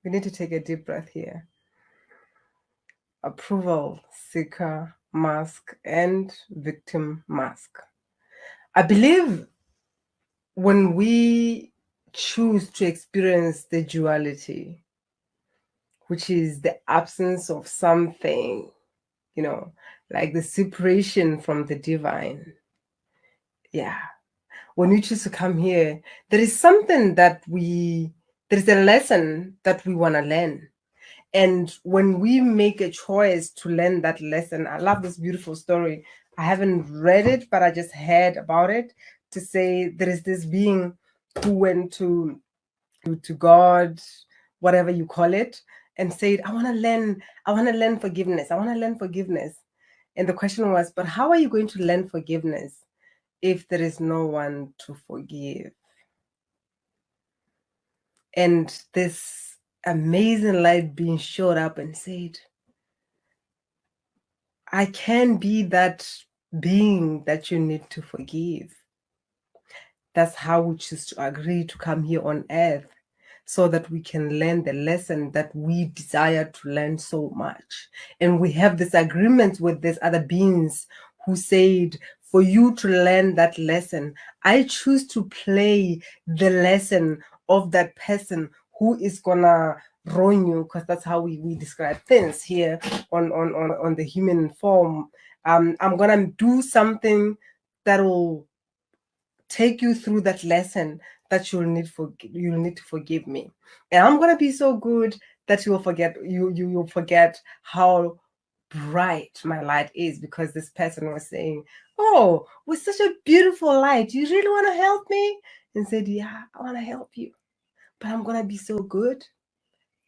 We need to take a deep breath here. Approval seeker mask and victim mask. I believe when we choose to experience the duality, which is the absence of something, like the separation from the divine. Yeah. When we choose to come here, there is something there's a lesson that we want to learn. And when we make a choice to learn that lesson, I love this beautiful story. I haven't read it, but I just heard about it, to say there is this being who went to God, whatever you call it, and said, I want to learn forgiveness. I want to learn forgiveness. And the question was, but how are you going to learn forgiveness if there is no one to forgive? And this amazing light being showed up and said, I can be that being that you need to forgive. That's how we choose to agree to come here on earth, so that we can learn the lesson that we desire to learn so much. And we have this agreement with these other beings who said, for you to learn that lesson, I choose to play the lesson of that person who is gonna wrong you, because that's how we describe things here on the human form. I'm gonna do something that will take you through that lesson that you'll need to forgive me, and I'm gonna be so good that you'll forget how bright my light is, because this person was saying, oh, with such a beautiful light, you really want to help me? And said, yeah, I want to help you, but I'm gonna be so good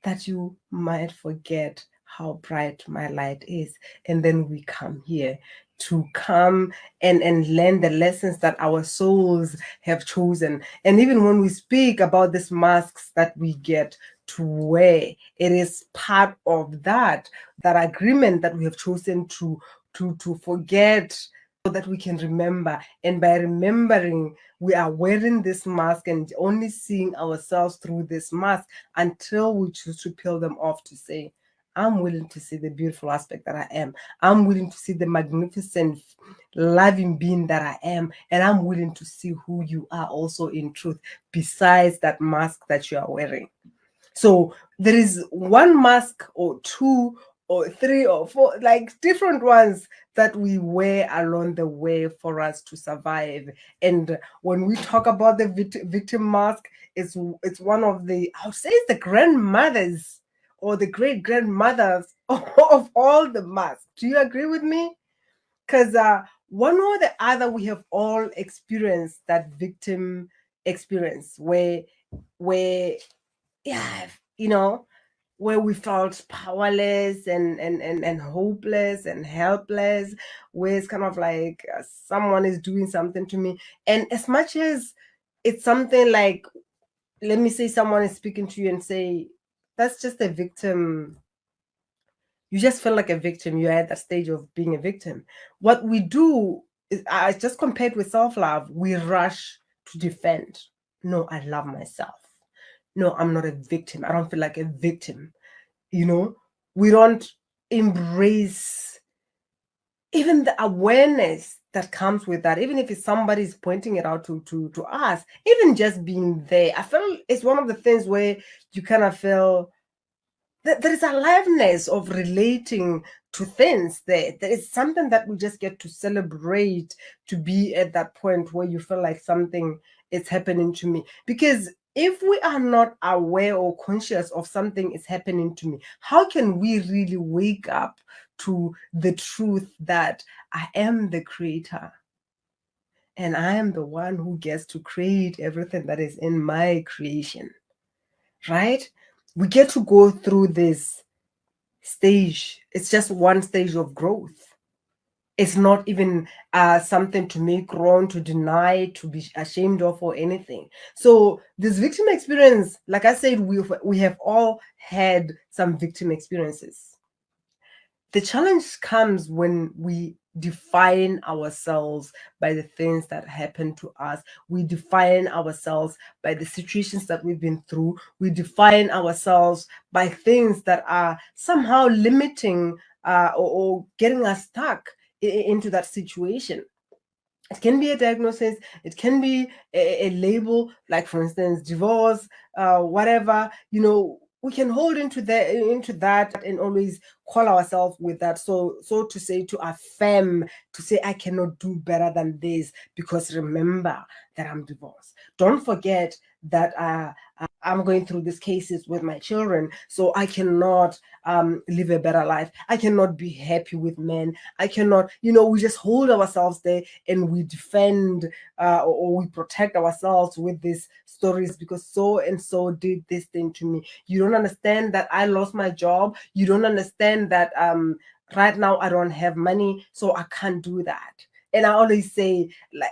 that you might forget how bright my light is. And then we come here to come and learn the lessons that our souls have chosen. And even when we speak about these masks that we get to wear, it is part of that agreement that we have chosen to forget, so that we can remember. And by remembering, we are wearing this mask and only seeing ourselves through this mask until we choose to peel them off, to say, I'm willing to see the beautiful aspect that I am. I'm willing to see the magnificent, loving being that I am. And I'm willing to see who you are also in truth, besides that mask that you are wearing. So there is one mask or two or three or four, like different ones that we wear along the way for us to survive. And when we talk about the victim mask, it's one of the, I would say it's the grandmothers or the great grandmothers of all the masks. Do you agree with me? Because one or the other, we have all experienced that victim experience where yeah, where we felt powerless and hopeless and helpless, where it's kind of like someone is doing something to me. And as much as it's something like, let me say someone is speaking to you and say, that's just a victim. You just feel like a victim. You're at that stage of being a victim. What we do is, I just compared with self-love, we rush to defend. No, I love myself. No, I'm not a victim. I don't feel like a victim. We don't embrace even the awareness that comes with that, even if it's somebody's pointing it out to us, even just being there. I feel it's one of the things where you kind of feel that there is a aliveness of relating to things there. There is something that we just get to celebrate, to be at that point where you feel like something is happening to me. Because if we are not aware or conscious of something is happening to me, how can we really wake up to the truth that I am the creator? And I am the one who gets to create everything that is in my creation, right? We get to go through this stage. It's just one stage of growth. It's not even something to make wrong, to deny, to be ashamed of, or anything. So this victim experience, like I said, we have all had some victim experiences. The challenge comes when we define ourselves by the things that happen to us. We define ourselves by the situations that we've been through. We define ourselves by things that are somehow limiting or getting us stuck into that situation. It can be a diagnosis, it can be a label, like for instance, divorce, whatever, we can hold into that and always call ourselves with that. So to say, to affirm, to say, I cannot do better than this because remember that I'm divorced. Don't forget that I'm going through these cases with my children, so I cannot live a better life. I cannot be happy with men. I cannot, we just hold ourselves there and we defend or we protect ourselves with these stories because so and so did this thing to me. You don't understand that I lost my job. You don't understand that right now I don't have money, so I can't do that. And I always say, like,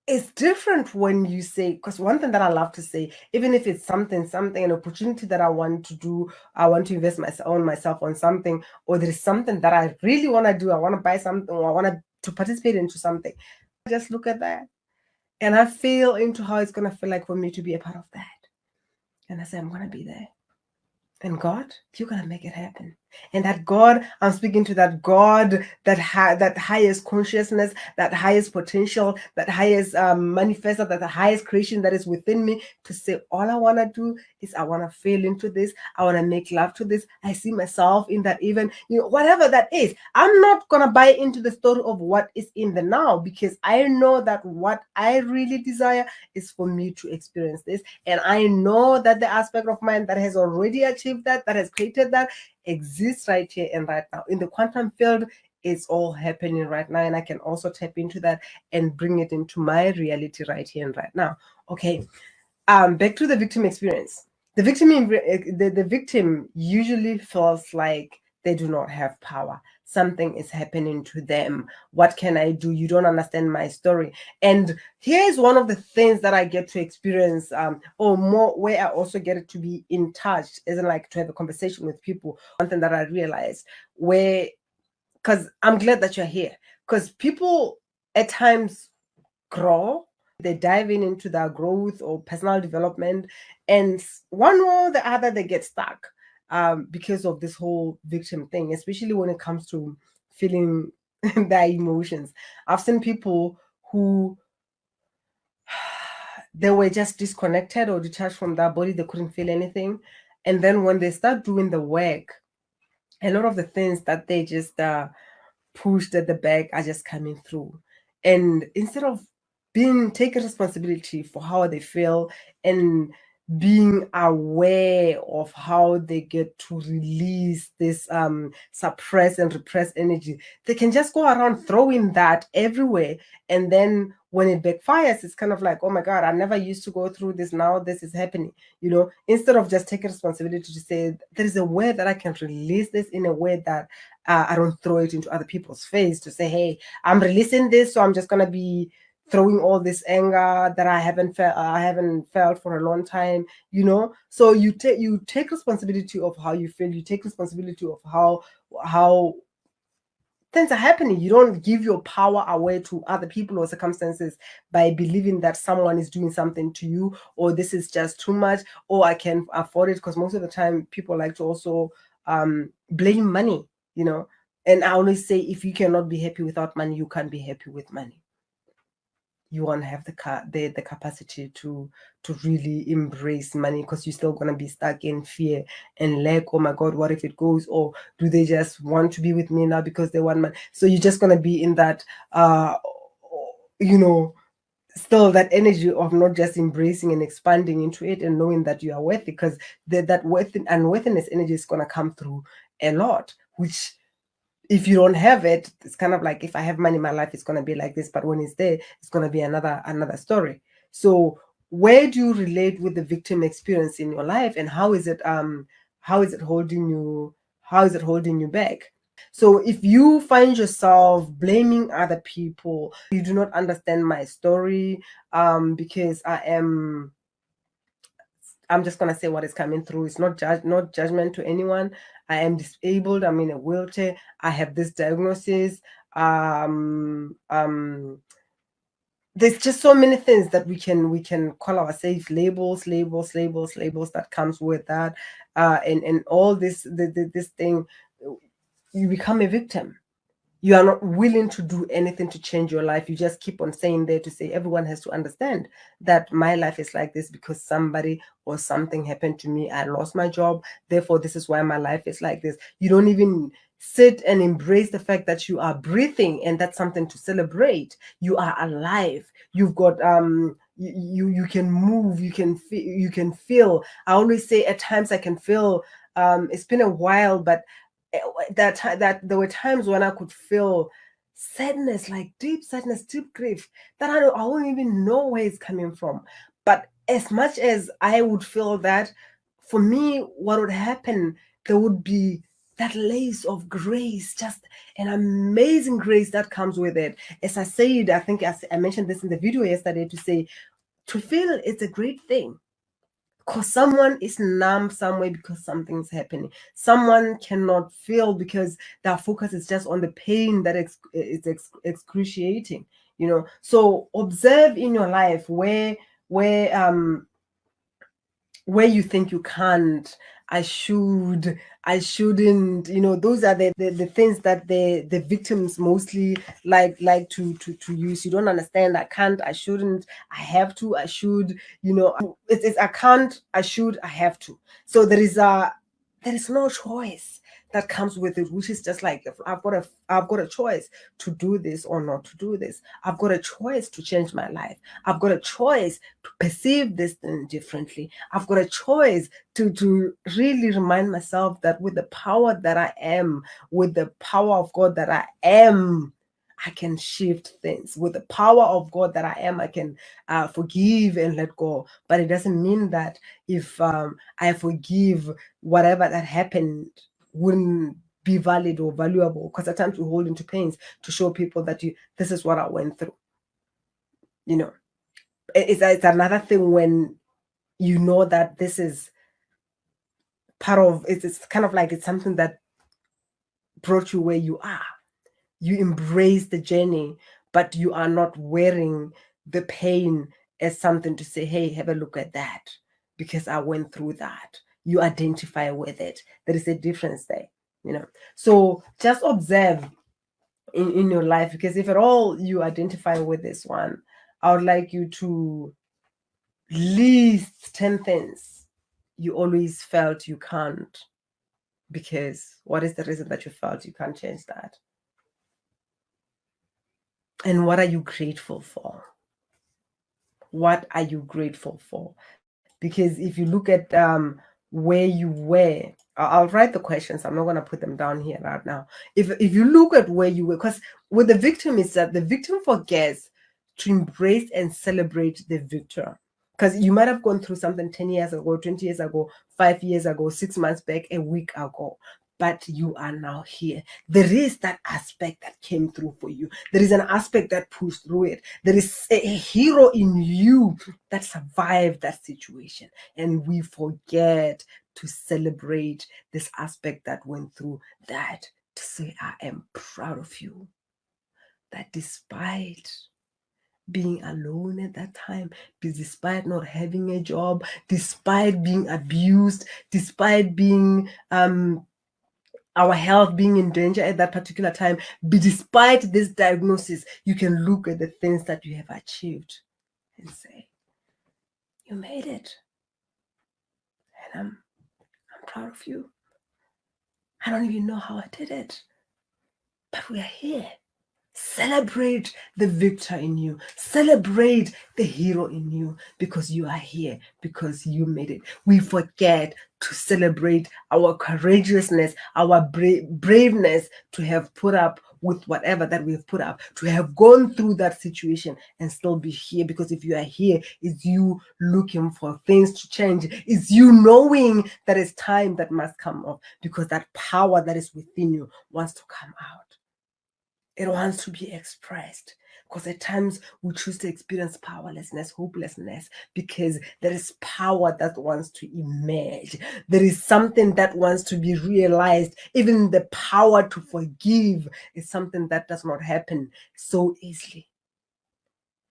it's different when you say, because one thing that I love to say, even if it's something, an opportunity that I want to do, I want to invest myself on something, or there's something that I really want to do, I want to buy something, or I want to participate into something. I just look at that and I feel into how it's going to feel like for me to be a part of that. And I say, I'm going to be there. And God, you're going to make it happen. And that God, I'm speaking to that God, that highest consciousness, that highest potential, that highest manifestor, that the highest creation that is within me, to say, all I want to do is I want to feel into this. I want to make love to this. I see myself in that, even, whatever that is. I'm not going to buy into the story of what is in the now, because I know that what I really desire is for me to experience this. And I know that the aspect of mine that has already achieved that has created that, exists right here and right now. In the quantum field, it's all happening right now, and I can also tap into that and bring it into my reality right here and right now. Okay, back to the victim experience. The victim usually feels like they do not have power. Something is happening to them. What can I do? You don't understand my story. And here's one of the things that I get to experience, or more, where I also get to be in touch, isn't like to have a conversation with people. One thing that I realized, because I'm glad that you're here, because people at times grow, they dive into their growth or personal development, and one or the other they get stuck because of this whole victim thing, especially when it comes to feeling their emotions. I've seen people who they were just disconnected or detached from their body, they couldn't feel anything, and then when they start doing the work, a lot of the things that they just pushed at the back are just coming through. And instead of taking responsibility for how they feel and being aware of how they get to release this suppressed and repressed energy, they can just go around throwing that everywhere. And then when it backfires, it's kind of like, oh my God, I never used to go through this. Now this is happening. Instead of just taking responsibility to say, there is a way that I can release this in a way that I don't throw it into other people's face, to say, hey, I'm releasing this, so I'm just going to be throwing all this anger that I haven't felt for a long time, So you take responsibility of how you feel. You take responsibility of how things are happening. You don't give your power away to other people or circumstances by believing that someone is doing something to you, or this is just too much, or I can afford it. Because most of the time people like to also blame money, and I always say, if you cannot be happy without money, you can't be happy with money. You won't have the capacity to really embrace money, because you're still going to be stuck in fear and lack. Oh my God, what if it goes? Or do they just want to be with me now because they want money? So you're just going to be in that still that energy of not just embracing and expanding into it and knowing that you are worthy, because that worth and unworthiness energy is going to come through a lot, which, if you don't have it, it's kind of like, if I have money, my life is going to be like this, but when it's there, it's going to be another story. So where do you relate with the victim experience in your life, and how is it holding you back? So if you find yourself blaming other people, you do not understand my story, because I am I'm just gonna say what is coming through. It's not judgment to anyone. I am disabled. I'm in a wheelchair. I have this diagnosis. There's just so many things that we can call ourselves, labels that comes with that, and all this this thing. You become a victim. You are not willing to do anything to change your life. You just keep on saying there to say everyone has to understand that my life is like this because somebody or something happened to me. I lost my job, therefore this is why my life is like this. You don't even sit and embrace the fact that you are breathing, and that's something to celebrate. You are alive. You've got you can move, you can feel. I always say at times I can feel, it's been a while, but that there were times when I could feel sadness, like deep sadness, deep grief, that I won't even know where it's coming from. But as much as I would feel that, for me, what would happen, there would be that lace of grace, just an amazing grace that comes with it. As I said, I think I mentioned this in the video yesterday, to say, to feel it's a great thing. Because someone is numb somewhere because something's happening. Someone cannot feel because their focus is just on the pain that is excruciating, you know. So observe in your life where you think you can't, I shouldn't, you know. Those are the things that the victims mostly like to use. You don't understand. I can't, I shouldn't, I have to, I should, you know. It's I can't, I should, I have to. So there is no choice that comes with it, which is just like, if I've got a choice to do this or not to do this. I've got a choice to change my life. I've got a choice to perceive this thing differently. I've got a choice to really remind myself that with the power that I am, with the power of God that I am, I can shift things. With the power of God that I am, I can forgive and let go. But it doesn't mean that if I forgive, whatever that happened wouldn't be valid or valuable, because at times we hold into pains to show people that this is what I went through. You know, it's another thing when you know that this is part of it. It's kind of like it's something that brought you where you are. You embrace the journey, but you are not wearing the pain as something to say, hey, have a look at that, because I went through that. You identify with it. There is a difference there, you know. So just observe in your life, because if at all you identify with this one, I would like you to list 10 things you always felt you can't. Because what is the reason that you felt you can't change that? And what are you grateful for? What are you grateful for? Because if you look at where you were, I'll write the questions. I'm not going to put them down here right now. If you look at where you were, because with the victim is that the victim forgets to embrace and celebrate the victor. Because you might have gone through something 10 years ago, 20 years ago, 5 years ago, 6 months back, a week ago, but you are now here. There is that aspect that came through for you. There is an aspect that pushed through it. There is a hero in you that survived that situation. And we forget to celebrate this aspect that went through that, to say, I am proud of you. That despite being alone at that time, despite not having a job, despite being abused, despite being our health being in danger at that particular time, despite this diagnosis, you can look at the things that you have achieved and say, you made it. And I'm proud of you. I don't even know how I did it, but we are here. Celebrate the victor in you. Celebrate the hero in you, because you are here, because you made it. We forget to celebrate our courageousness, our braveness to have put up with whatever that we've put up, to have gone through that situation and still be here. Because if you are here, it's you looking for things to change. It's you knowing that it's time that must come up, because that power that is within you wants to come out. It wants to be expressed. Because at times we choose to experience powerlessness, hopelessness, because there is power that wants to emerge. There is something that wants to be realized. Even the power to forgive is something that does not happen so easily.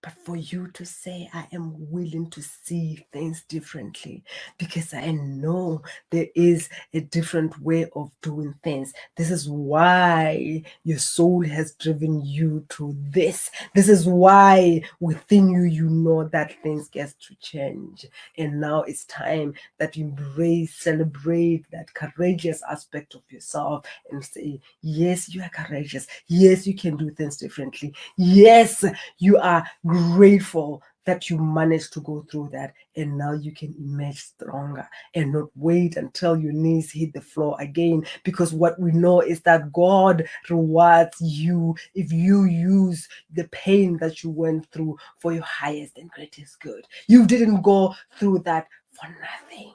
But for you to say, I am willing to see things differently because I know there is a different way of doing things. This is why your soul has driven you to this. This is why within you, you know that things get to change. And now it's time that you embrace, celebrate that courageous aspect of yourself and say, yes, you are courageous. Yes, you can do things differently. Yes, you are grateful that you managed to go through that, and now you can emerge stronger and not wait until your knees hit the floor again, because what we know is that God rewards you if you use the pain that you went through for your highest and greatest good. You didn't go through that for nothing.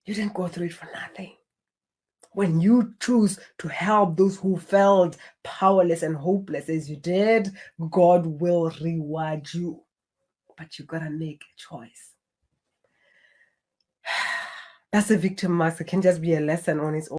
You didn't go through it for nothing. When you choose to help those who felt powerless and hopeless as you did, God will reward you. But you gotta make a choice. That's a victim mask. It can just be a lesson on its own.